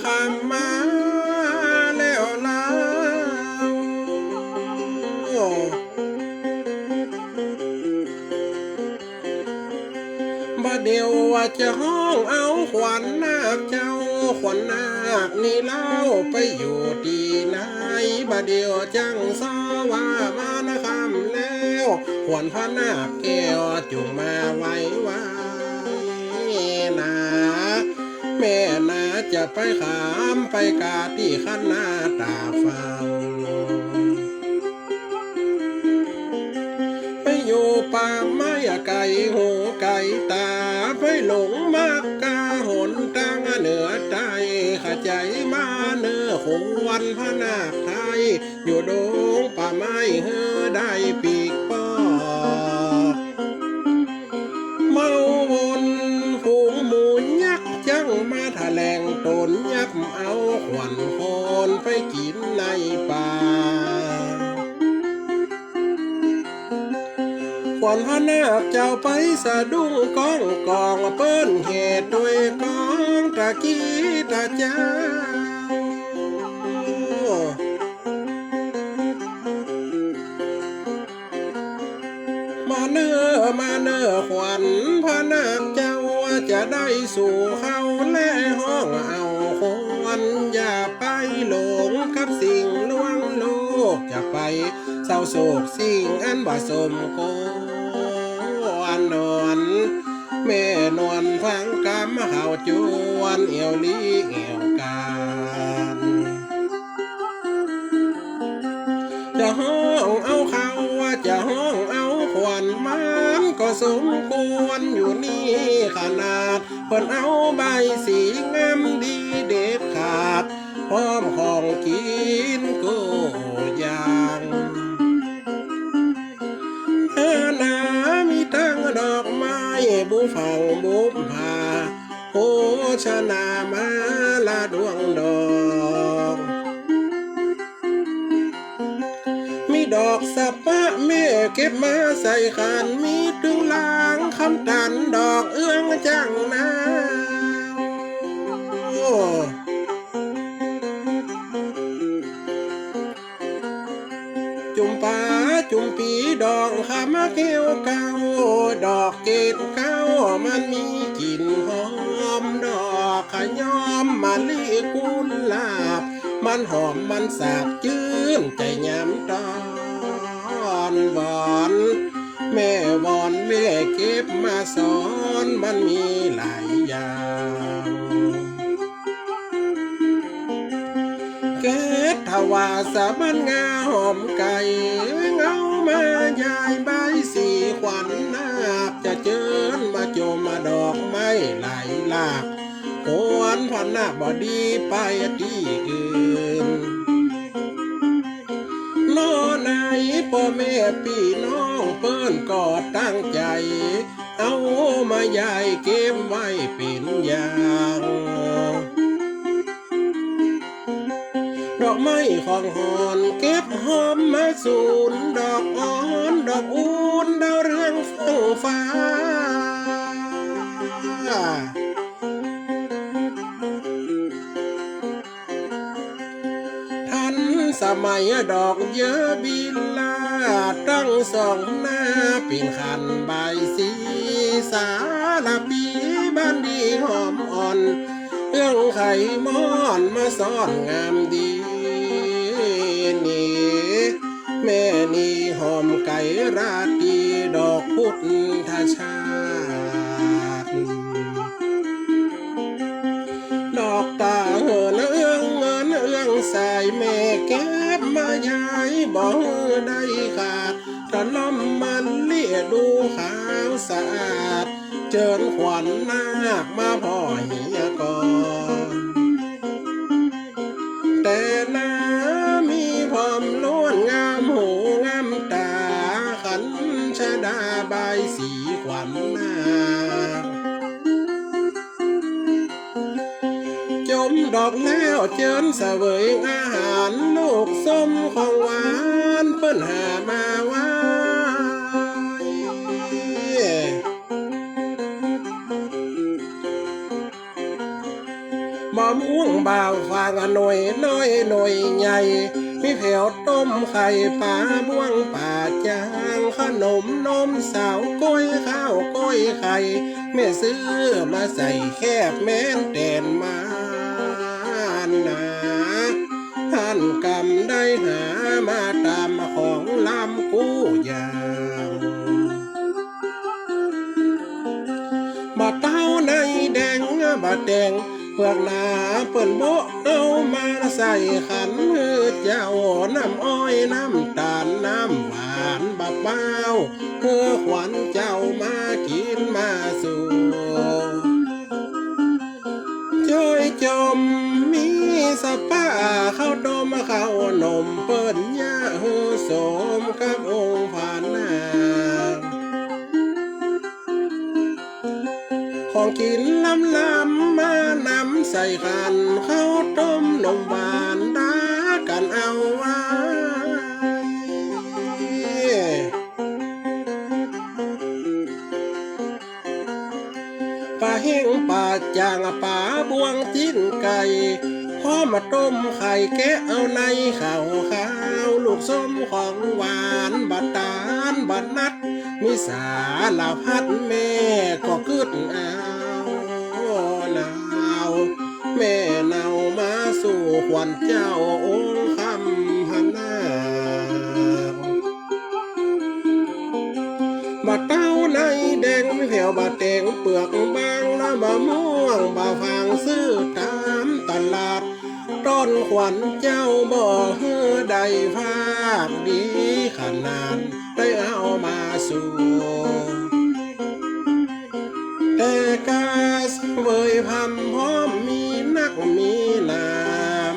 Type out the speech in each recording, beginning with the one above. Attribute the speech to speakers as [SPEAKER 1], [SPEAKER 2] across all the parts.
[SPEAKER 1] คำมาแล้วลาบ่เดียวว่าจะห้องเอาขวัญนาคเจ้าขวัญนาคนี่เล่าไปอยู่ที่ไหนบ่เดียวจังซอว่ามานะคำแล้วขวัญพระนาคแก้วจุงมาไว้ว่านาแม่นาจะไปขามไปกาที่ขันนาตาฟังไปอยู่ป่าไม้ไก่หูไก่ตาไปหลงมากกาหนทางเหนือใต้ข้าใจมาเนื้อขวันพระนาคไทยอยู่ดงป่าไม้เฮือได้ปีกป้อเมาวนฝูงหมูยักษ์จังมาแถลงตนยับเอาขวัญโคนไปกินในป่าขวัญพระนาคเจ้าไปสะดุ้งก้องกองเปิ้นเหตุด้วยกองตะกี้ตะเจ้ามาเน้อขวัญพระนาคเจ้าจะได้สู่เขาและห้องเอาควรอย่าไปหลงกับสิ่งลวงโลกจะไปเศร้าโศกสิ่งอันบ่สมควรนอนแม่นวลฟังกำเขาจวนเอวลีเอวกานจะห้องเอาเขาว่าจะห้องเอาขวัญมันก็สมควรอยู่นี่ขนาดเพิ่นเอาใบสีงามดีเด็ดขาดพร้อมของกินก็อย่างนามีตั้งดอกไม้บุฝังบุบผาโภชนามาละดวงดอกมีดอกสับปะแม่เก็บมาใส่ขันมีตึงลางคำตันดอกเอื้องจังนาจุ่มป่าจุ่มปีดอกขามเกี้ยวเก้าดอกเกศเก้ามันมีกลิ่นหอมดอกขยอมมะลิกุหลาบมันหอมมันสาบชื่นใจย้ำตอนบอนแม่บอนแม่เก็บมาสอนมันมีหลายอย่างเกศทว่าสะบันงาหอมไก่เงามายายใบสีขวัญนาคจะเจิญมาโจมมาดอกไม้ไหลลากควรพันนาคบ่ดีไปที่อื่นนอไหนพ่อแม่พี่น้องเปิ้นก็ตั้งใจเอามายายเก็บไว้เป็นอย่างดอกไม้ของหอนเก็บหอมมาสูนดอกอ่อนดอกอูนดาวเรืองฟ้องฟ้าทันสมัยดอกเยอะบินลาตั้งสองหน้าปีนขันใบสีสารปีบ้านดีหอมอ่อนเอื้องไข่มอนมาซ่อนงามดีนี่แม่นี่หอมไก่ราตีดอกพุทธชาติดอกตาเหินเอื้องเงินเอื้องสายแม่เก็บมายายบ่ได้ขาดตะล้อมมันเลี่ยดูขาวสะอาดเจิญขวัญนาคมาพ่อเหียก่อนแต่นามีพร้อมล้วนงามหูงามตาขันชะดาใบสีขวัญนาคจมดอกแล้วเจิญเสวยอาหารลูกส้มของหวานเปิ้นหามาไว้บ่ ม่วงบ่าวฟางหน่อยน้อยหน่อยใหญ่มีแผ่วต้มไข่ปลาม่วงป่าจางขนมนมสาวก้อยข้าวก้อยไข่แม่ซื้อมาใส่แคบแม่นแดนมาหนาท่านกำได้หามาตามของลำกู้ยางบาเต้าในแดงบาแดงเปลือกหนาเปิ่นโบเอามาใส่ขันเจ้าน้ำอ้อยน้ำตาลน้ำหวานบะเป้าเพื่อขวัญเจ้ามากินมาสู่ช่วยจมมีสปาข้าวดมข้าวนมเปิ้นย่าหูสมกับองค์ผ่านนาของกินล้ำมานำใส่ขันข้าวต้มนมหวานดากันเอาไว้ปลาเฮงปลาจางปลาบวงจิ้นไก่พ่อมาต้มไข่แกะเอาในข้าวลูกส้มของหวานบัดตาลบัดนัดมีสาลาพัดแม่ก็กึดเอาหนาวแม่เนามาสู่ขวัญเจ้าองค์คำพันนาบาเต้าในแดงไม่แผ่วบาแดงเปลือกบางและบะม่วงบาฟางซื้อตามตลาดต้นขวัญเจ้าบ่เฮือใดภาคดีขนาดได้เอามาสู่แต่กาสเวยพันพร้อมมีนักมีนา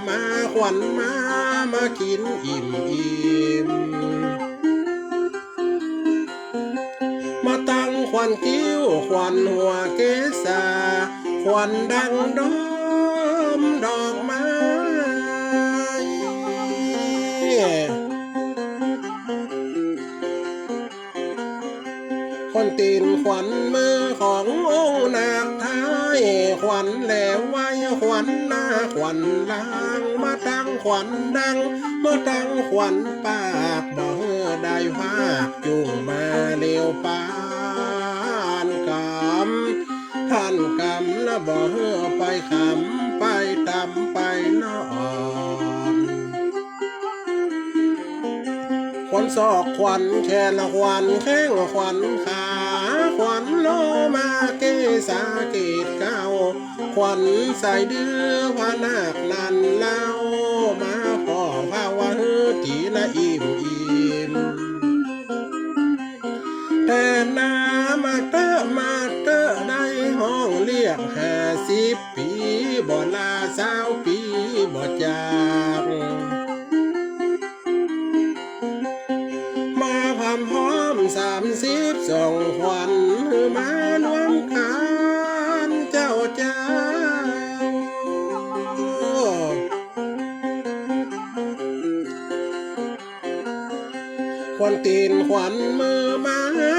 [SPEAKER 1] มาขวัญมากินอิ่มมาตั้งขวัญกิ้วขวัญหัวเกษาขวัญดังดอมดอกไม้คนตีนขวัญมือขององค์นาคไทยขวัญแหลวไว้ขวัญหน้าขวัญลางมาตั้งขวัญดังมาตั้งขวัญปากบ่ได้ภาคจุงมาเลี้ยวปานกำท่านกำและบ่ไปขำไปตำไปนอนขวัญศอกขวัญแขนขวัญแข้งขวัญขาขวัญโลมาเกษาเกตเก้าขวัญใส่เดือพระนาคนันเล่ามาพ่อภาวะทีละอิ่มแต่นามาเตอได้ห้องเรียก50 ปีบ่ลา20 ปีบ่จากมาพามพร้อม32ขวัญมารวมกันเจ้าขวัญตีนขวัญมือมา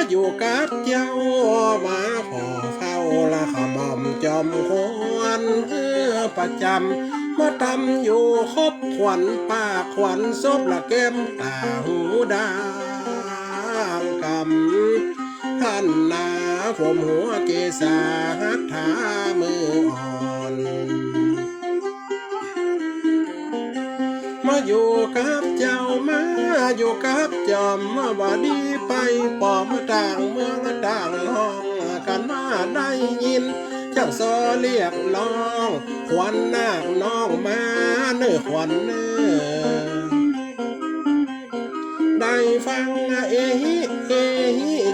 [SPEAKER 1] อยู่กับเจ้ามาขอเฝ้าละขมอมจอมขวัญประจำมาทำอยู่ครบขวัญปากขวัญซบละแก้มตาหูดางกำท่านนาผมหัวเกษาหัตถามืออ่อนมาอยู่กับเจ้ามาอยู่กับจอมมาบดีไปปอมต่างเมืองต่างห้องกันมาได้ยินจังซอเรียกร้องขวัญนาคน้องมาเนื้อขวัญเนื้อได้ฟังเอหิ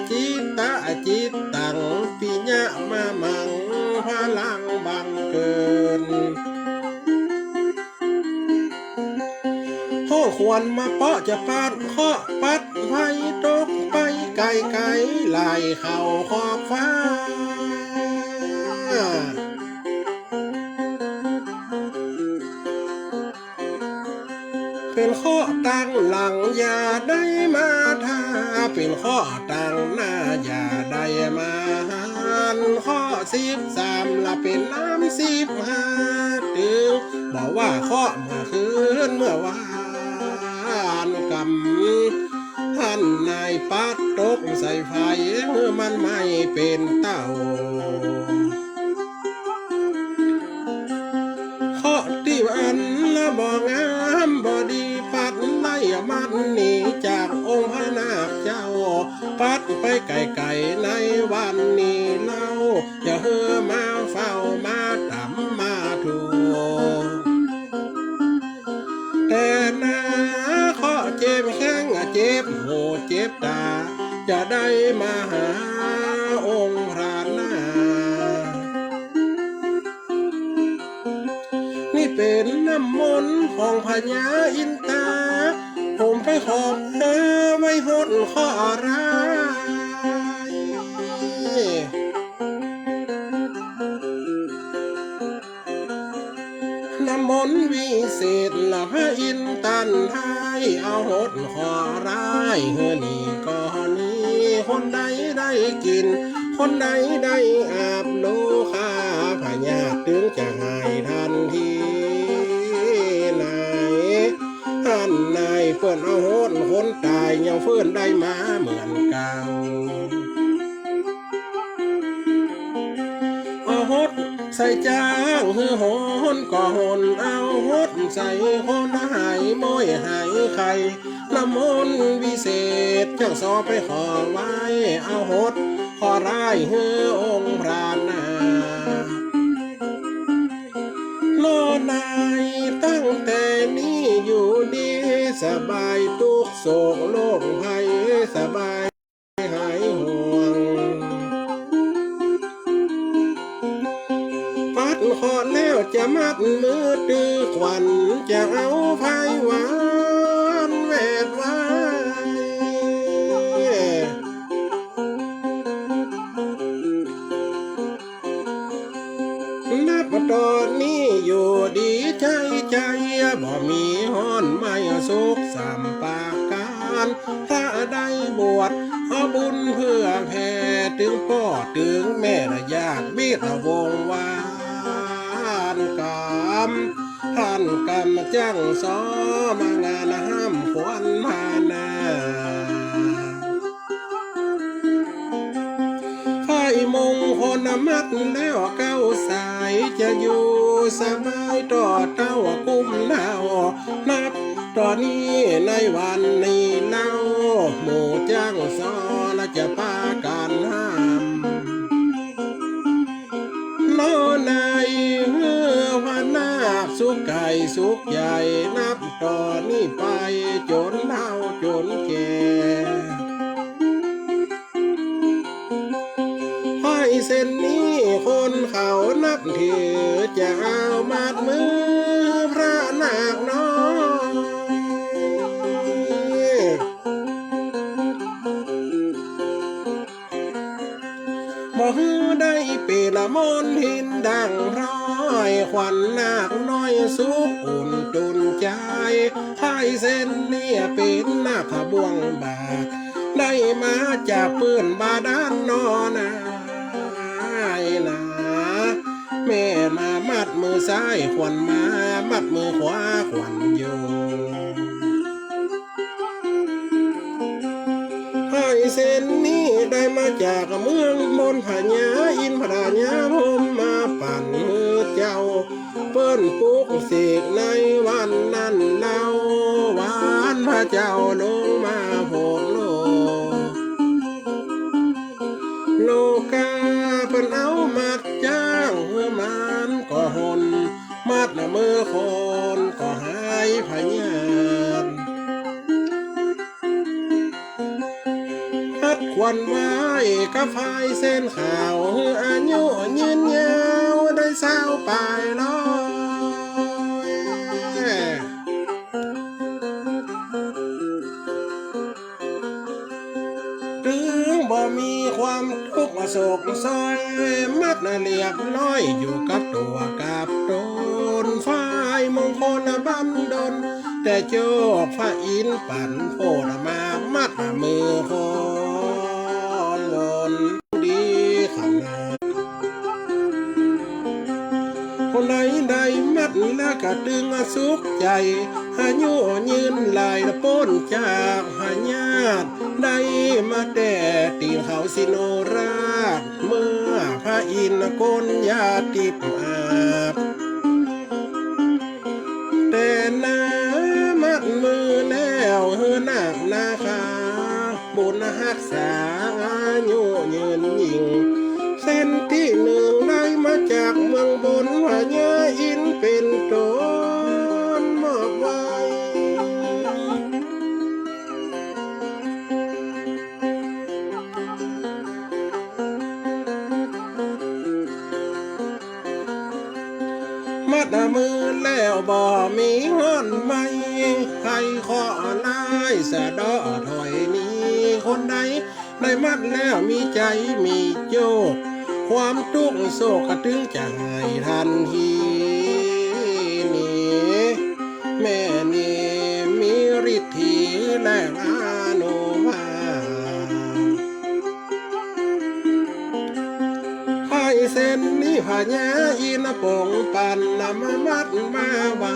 [SPEAKER 1] จิตตะจิตตังปิญะมามังพลังบังเกินห้องควรมาเปาะจะปาดเคาะปัดไฟตกไปไกลไหลเข่าขอบฟ้าเป็นข้อตั้งหลังอย่าได้มาท่าเป็นข้อตั้งหน้าอย่าได้มาหา านข้อ13ละเป็นน้ำ15ถึงบอกว่าข้อเมื่อคืนเมื่อวานกำท่านนายปัดตกใส่ไฟมันไม่เป็นเต่าข้อที่วันละบ่งามบ่ดีปัดไล่มันหนีจากองค์พระนาคเจ้าปัดไปไกลๆในวันนี้เล่าอย่าเฮือมาเฝ้ามาต่ำมาถูกแต่นาข้อเจ็บแข้งเจ็บโหเจ็บตาจะได้มาหาองค์พระนานี่เป็นน้ำมนต์ของพญาอินตาผมไปขอบหาไว้หดข้อร้ายน้ำมนต์วิเศษละพระอินตันไทยเอาหดข้อร้ายเฮือนี่ก่อนนี้คนใดได้กินคนใดได้อาบโลคาพญาถึงจะหายทันทีไหนท่านนายเพื่อนเอาโหดคนตายยังเพื่อนได้มาเหมือนเก่าเอาโหดใส่จ้างคือโหนก็โหนเอาโหดใส่คนหายม้อยหายไข่ละมนวิเศษจังสอไปขอไว้เอาโหดขอร้ายเฮือองค์พระนาโลนายตั้งแต่นี้อยู่ดีสบายทุกโศกโลกภัยสบายหายห่วงปัดขอแล้วจะมัดมือตือขวัญจะเอาไฟหวานแวดไว้นับตอนนี้อยู่ดีใจใจบ่มีฮ้อนไม่สุขสามปากการถ้าได้บวชเอาบุญเพื่อแผ่ถึงพ่อถึงแม่และญาติมิตรวงวานกรรมท่านกรรมจังสอมางานห้ามควันมานาไฟมงคลมัดแล้วเก้าสายจะอยู่สบายต่อเต้ากุ้มเล่านับตอนนี้ในวันนี้เล่าหมู่จ้างซอและจะพาการห้ามโลนายเฮือพระนาคสุขไก่สุขใหญ่นับตอนนี้ไปจนเฒ่าจนแก่เส้นนี้คนเขานับถือจะเอามัดมือพระนาคน้อยบ่ฮือได้เปรมนหินดังร้อยขวัญนาคน้อยสุขอุ่นจุนใจไทยเส้นนี้เป็นนาคบวงบากได้มาจากปืนบาดาลนอนานะแม่มามัดมือซ้ายขวัญมามัดมือขวาขวัญอยู่ให้เส้นนี้ได้มาจากเมืองมนพญาอินพระญาพมมาปั่นมือเจ้าเปิ้นปุกเสกในวันนั้นเล่าวานพระเจ้าลงมาโผล่โลกาเพิ่นเอามัดจ้างเมื่อมันก็หนมัดละมือคนก็หายพญานพัดควันไว้กับไฟเส้นขาวอายุยืนยาวได้เศร้าไปร้อยถึงบ่มีความทุกข์โศกซอยมัดเรียบร้อยอยู่กับตัวกับตนฝ่ายมงคลบันดลแต่โจกพระอินทร์ปั่นโพดมามัดมือคนวนดีขนาด กะตึงสุขใจหายุยืนลายป้นจากหาญาติได้มาแต่ตีนเขาสิโนราชเมื่อพระอินทร์กนยาติบอาบแต่นามัดมือแล้วเฮือนาคนาคาบุญหักษาอายุยืนยิ่งเส้นที่หนึ่งได้มาจากเมืองบนพญาอินเป็นต้นมอบไว้มัดมือแล้วบ่มีห้อนไม่ใครขอลายสะดอถอยนี้คนใดได้มัดแล้วมีใจมีโจกความทุกข์โศกกระตึงจะหายทันทีนี่แม่นี่มีฤทธิและอานุภาพไพ่เส้นนี้พญาอินปงปันนำมัดมาหวา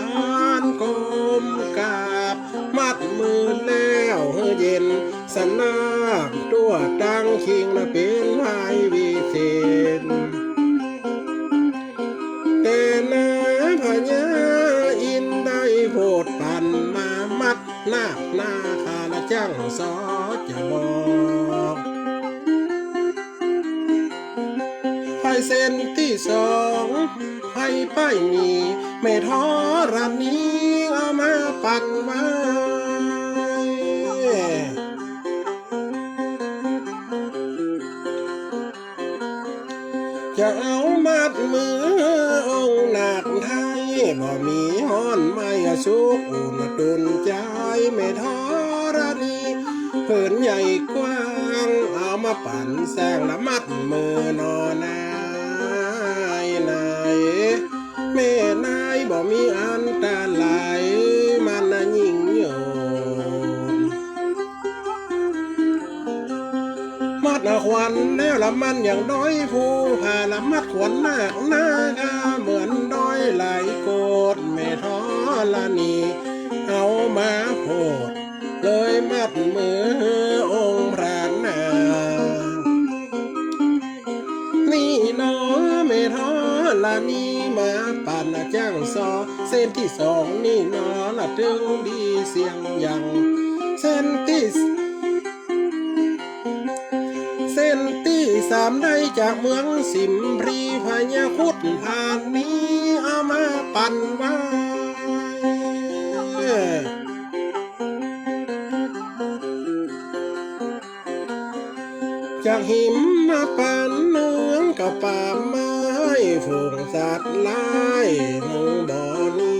[SPEAKER 1] นกลมกาบมัดมือแล้วเย็นสนาบตัวตังคิงละเป็นไม้วิเศษแต่นาพญาอินได้โพดปันมามัดนาคนาคาละจังสอจะบอกไพ่เส้นที่สองไพ่ป้ายนี้ไม่ท้อรันนี้เอามาปั่นไว้จะเอามัดมือองค์นาคไทยบ่มีห้อนไม่สุกอุ่นตุนใจไม่ท้อรันนี้เผินใหญ่กว้างเอามาปั่นแสงละมัดมือนอนายนายแม่นายบ่มีอันตรายมันยิ่งโยมัดขวัญแล้วละมันอย่างด้อยผู้ผ่าละมัดขวัญนาคนากาเหมือนด้อยไหลโกดไม่ท้อละนี่เอามาโพดเลยมัดมือองค์พระนานี่น้อไม่ท้อละนี่มาปั่นจ้างซอเส้นที่สองนี่น้อละถึงดีเสียงยังเส้นที่สามได้จากเมืองสิมพรีพญาคุดผ่านนี้เอามาปั่นไว้จากหิมมาปั่นเนื้องกับป่าไม้ฝูงสัตว์ลายหงบ่อนี้